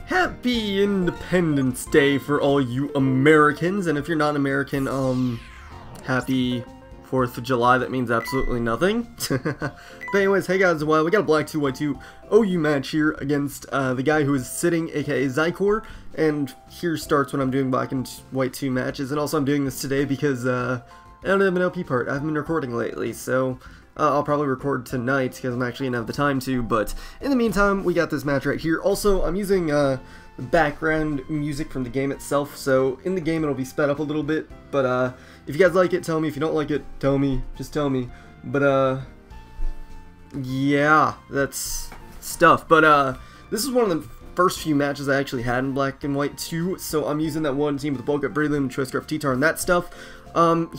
Happy Independence Day for all you Americans, and if you're not American, happy 4th of July. That means absolutely nothing. But anyways, hey guys, we got a Black2, White2 OU match here against the guy who is sitting, aka Zycor, and here starts when I'm doing Black and White 2 matches, and also I'm doing this today because I don't have an LP part. I haven't been recording lately, so I'll probably record tonight because I'm actually going to have the time to, but in the meantime, we got this match right here. Also, I'm using the background music from the game itself, so in the game it'll be sped up a little bit, but if you guys like it, tell me. If you don't like it, tell me. Just tell me. But yeah, that's stuff. But this is one of the first few matches I actually had in Black and White 2, so I'm using that one team with bulk up Breloom, Choice Scarf, T-Tar, and that stuff.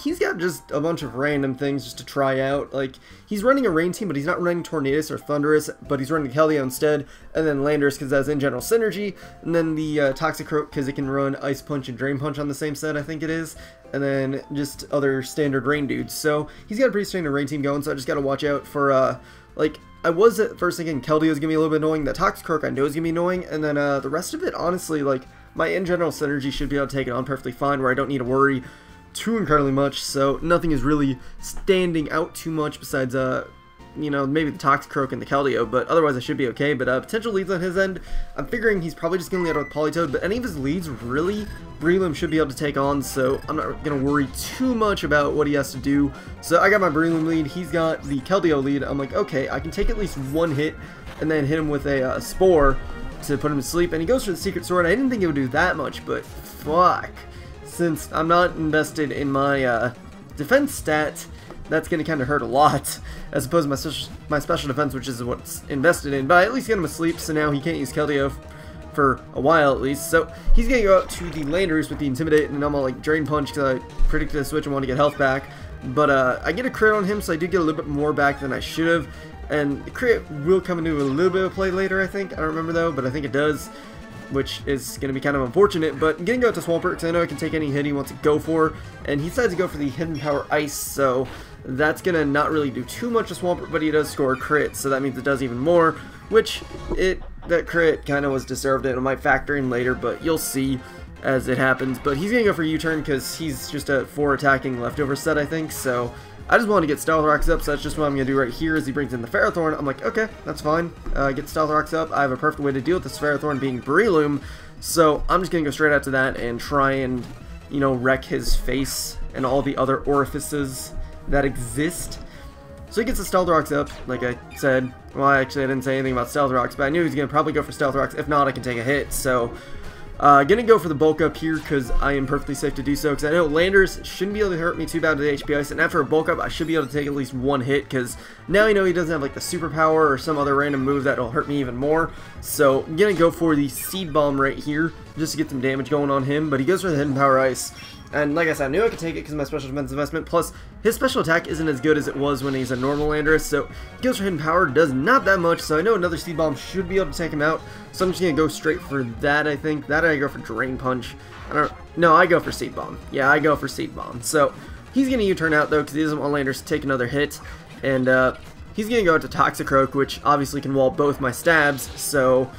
He's got just a bunch of random things just to try out. Like, he's running a rain team, but he's not running Tornadus or Thunderous, but he's running Keldeo instead, and then Landers because that's in general synergy, and then the Toxicroak because it can run Ice Punch and Drain Punch on the same set, I think it is, and then just other standard rain dudes. So he's got a pretty standard rain team going, so I just gotta watch out for, like, I was at first thinking Keldeo is gonna be a little bit annoying, that Toxicroak I know is gonna be annoying, and then the rest of it, honestly, like, my in general synergy should be able to take it on perfectly fine, where I don't need to worry too incredibly much, so nothing is really standing out too much besides, you know, maybe the Toxicroak and the Keldeo, but otherwise I should be okay. But potential leads on his end, I'm figuring he's probably just going to lead out with Politoed, but any of his leads, really, Breloom should be able to take on, so I'm not going to worry too much about what he has to do. So I got my Breloom lead, he's got the Keldeo lead. I'm like, okay, I can take at least one hit, and then hit him with a Spore to put him to sleep, and he goes for the Secret Sword. I didn't think it would do that much, but fuck. Since I'm not invested in my defense stat, that's going to kind of hurt a lot, as opposed to my special defense, which is what's invested in. But I at least get him asleep, so now he can't use Keldeo for a while at least. So he's going to go out to the Landers with the Intimidate, and I'm all like Drain Punch because I predicted a switch and want to get health back. But I get a crit on him, so I do get a little bit more back than I should have. And the crit will come into a little bit of play later, I think. I don't remember though, but I think it does, which is going to be kind of unfortunate. But getting out to Swampert, because I know I can take any hit he wants to go for, and he decides to go for the Hidden Power Ice, so that's going to not really do too much to Swampert, but he does score a crit, so that means it does even more, which that crit kind of was deserved, and it might factor in later, but you'll see as it happens. But he's going to go for U-turn because he's just a 4 attacking leftover set, I think, so I just want to get Stealth Rocks up, so that's just what I'm going to do right here as he brings in the Ferrothorn. I'm like, okay, that's fine. Get Stealth Rocks up. I have a perfect way to deal with this Ferrothorn being Breloom, so I'm just going to go straight out to that and try and, you know, wreck his face and all the other orifices that exist. So he gets the Stealth Rocks up, like I said. Well, actually, I didn't say anything about Stealth Rocks, but I knew he was going to probably go for Stealth Rocks. If not, I can take a hit, so gonna go for the bulk up here because I am perfectly safe to do so, because I know Landers shouldn't be able to hurt me too bad with the HP Ice, and after a bulk up I should be able to take at least one hit, because now I know he doesn't have like the superpower or some other random move that'll hurt me even more. So I'm gonna go for the Seed Bomb right here just to get some damage going on him, but he goes for the Hidden Power Ice. And like I said, I knew I could take it because of my special defense investment, plus his special attack isn't as good as it was when he's a normal Landorus, so he goes for Hidden Power, does not that much, so I know another Seed Bomb should be able to take him out, so I'm just going to go straight for that, I think. That I go for Drain Punch. No, I go for Seed Bomb. Yeah, I go for Seed Bomb. So he's going to U-turn out though because he doesn't want Landorus to take another hit, and he's going to go out to Toxicroak, which obviously can wall both my stabs, so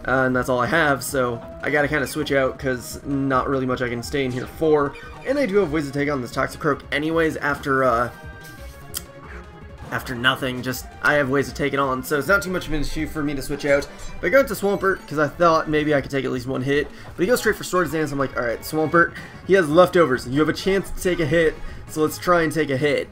and that's all I have, so I gotta kind of switch out because not really much I can stay in here for. And I do have ways to take on this Toxicroak anyways after nothing. Just I have ways to take it on, so it's not too much of an issue for me to switch out. But I go to Swampert because I thought maybe I could take at least one hit, but he goes straight for Swords Dance. I'm like, alright, Swampert, he has leftovers. You have a chance to take a hit, so let's try and take a hit.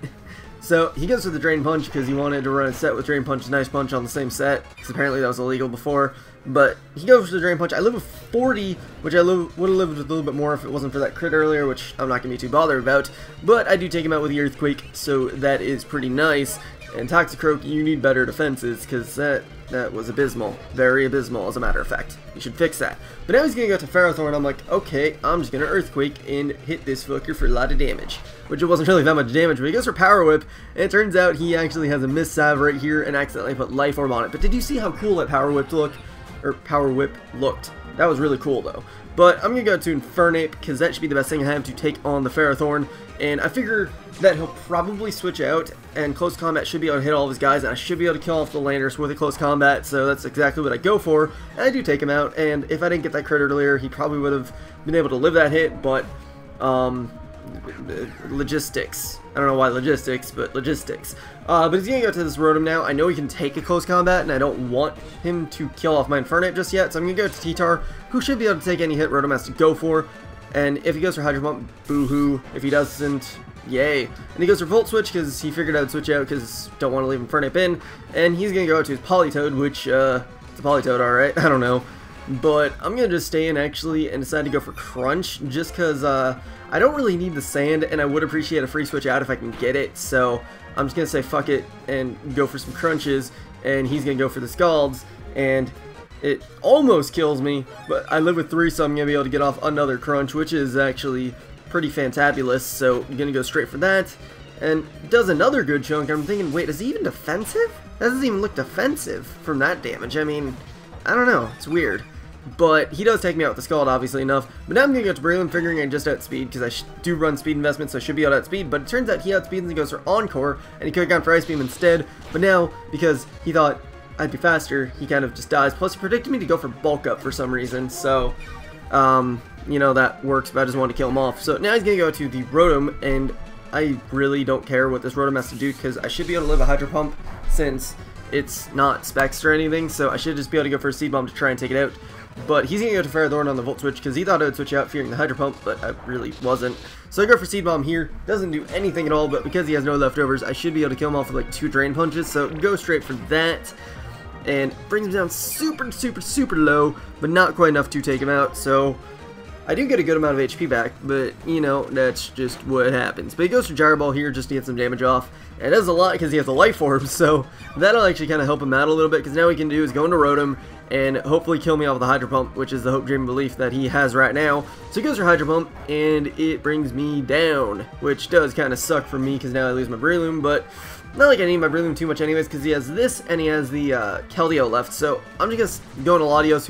So he goes for the Drain Punch because he wanted to run a set with Drain Punch and Ice Punch on the same set, because apparently that was illegal before. But he goes for the Drain Punch. I live with 40, which I would have lived with a little bit more if it wasn't for that crit earlier, which I'm not going to be too bothered about. But I do take him out with the Earthquake, so that is pretty nice. And Toxicroak, you need better defenses, because that was abysmal. Very abysmal, as a matter of fact. You should fix that. But now he's going to go to Ferrothorn. I'm like, okay, I'm just going to Earthquake and hit this fucker for a lot of damage. Which it wasn't really that much damage, but he goes for Power Whip, and it turns out he actually has a Miss Salve right here and accidentally put Life Orb on it. But did you see how cool that Power Whip looked? That was really cool though. But I'm going to go to Infernape, because that should be the best thing I have to take on the Ferrothorn. And I figure that he'll probably switch out, and close combat should be able to hit all of his guys, and I should be able to kill off the Landers with a close combat, so that's exactly what I go for. And I do take him out, and if I didn't get that crit earlier, he probably would have been able to live that hit, but logistics. I don't know why logistics, but logistics. But he's going to go to this Rotom now. I know he can take a close combat, and I don't want him to kill off my Infernape just yet, so I'm going to go to T-Tar, who should be able to take any hit Rotom has to go for. And if he goes for Hydro Pump, boo-hoo. If he doesn't, yay. And he goes for Volt Switch because he figured I would switch out because don't want to leave Infernape in. And he's going to go to his Politoed, which, it's a Politoed, alright, I don't know. But I'm going to just stay in, actually, and decide to go for Crunch, just because, I don't really need the Sand, and I would appreciate a free switch out if I can get it. So I'm just going to say fuck it and go for some Crunches, and he's going to go for the Scalds, and it almost kills me, but I live with 3, so I'm going to be able to get off another Crunch, which is actually pretty fantabulous, so I'm going to go straight for that, and does another good chunk. I'm thinking, wait, is he even defensive? That doesn't even look defensive from that damage. I mean, I don't know, it's weird. But he does take me out with the Scald, obviously enough. But now I'm going to go to Breloom, figuring I just outspeed, because I do run speed investments, so I should be able to outspeed. But it turns out he outspeeds and he goes for Encore, and he could have gone for Ice Beam instead. But now, because he thought I'd be faster, he kind of just dies. Plus, he predicted me to go for Bulk Up for some reason, so, you know, that works, but I just wanted to kill him off. So now he's going to go to the Rotom, and I really don't care what this Rotom has to do, because I should be able to live a Hydro Pump, since it's not Specs or anything, so I should just be able to go for a Seed Bomb to try and take it out. But he's going to go to Ferrothorn on the Volt Switch because he thought I would switch out fearing the Hydro Pump, but I really wasn't. So I go for Seed Bomb here. Doesn't do anything at all, but because he has no leftovers, I should be able to kill him off with like 2 Drain Punches. So go straight for that. And brings him down super, super, super low, but not quite enough to take him out. So I do get a good amount of HP back, but, you know, that's just what happens. But he goes for Gyro Ball here just to get some damage off. And it does a lot because he has a Life Orb, so that'll actually kind of help him out a little bit, because now what he can do is go into Rotom and hopefully kill me off with the Hydro Pump, which is the hope, dream, and belief that he has right now. So he goes for Hydro Pump, and it brings me down, which does kind of suck for me because now I lose my Breloom, but not like I need my Breloom too much anyways, because he has this and he has the Keldeo left. So I'm just going to Latios,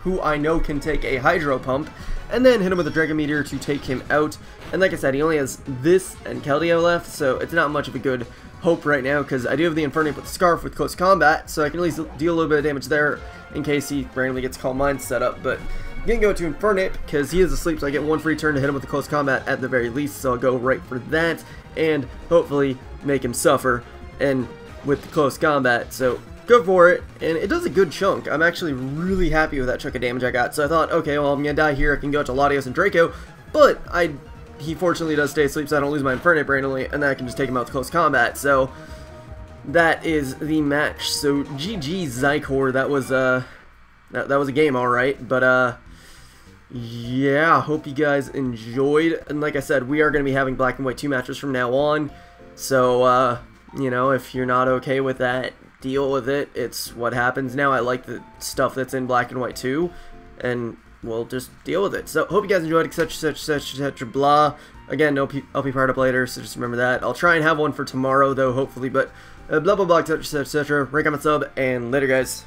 who I know can take a Hydro Pump, and then hit him with a Dragon Meteor to take him out. And like I said, he only has this and Keldeo left, so it's not much of a good hope right now, because I do have the Infernape with the Scarf with close combat, so I can at least deal a little bit of damage there in case he randomly gets Calm Mind set up. But I'm going to go to Infernape because he is asleep, so I get 1 free turn to hit him with the close combat at the very least, so I'll go right for that and hopefully make him suffer and with the close combat. So go for it, and it does a good chunk. I'm actually really happy with that chunk of damage I got. So I thought, okay, well, I'm going to die here. I can go to Latios and Draco, but he fortunately does stay asleep, so I don't lose my Infernape randomly, and then I can just take him out with close combat. So that is the match. So GG Zycor. That was a game, all right. But yeah, hope you guys enjoyed. And like I said, we are going to be having Black and White 2 matches from now on. So you know, if you're not okay with that, deal with it. It's what happens now. I like the stuff that's in Black and White 2, and we'll just deal with it. So hope you guys enjoyed, etc, blah. Again, no LP part up later, so just remember that. I'll try and have one for tomorrow though, hopefully, but blah blah blah, etc, rate, comment, sub, and later guys.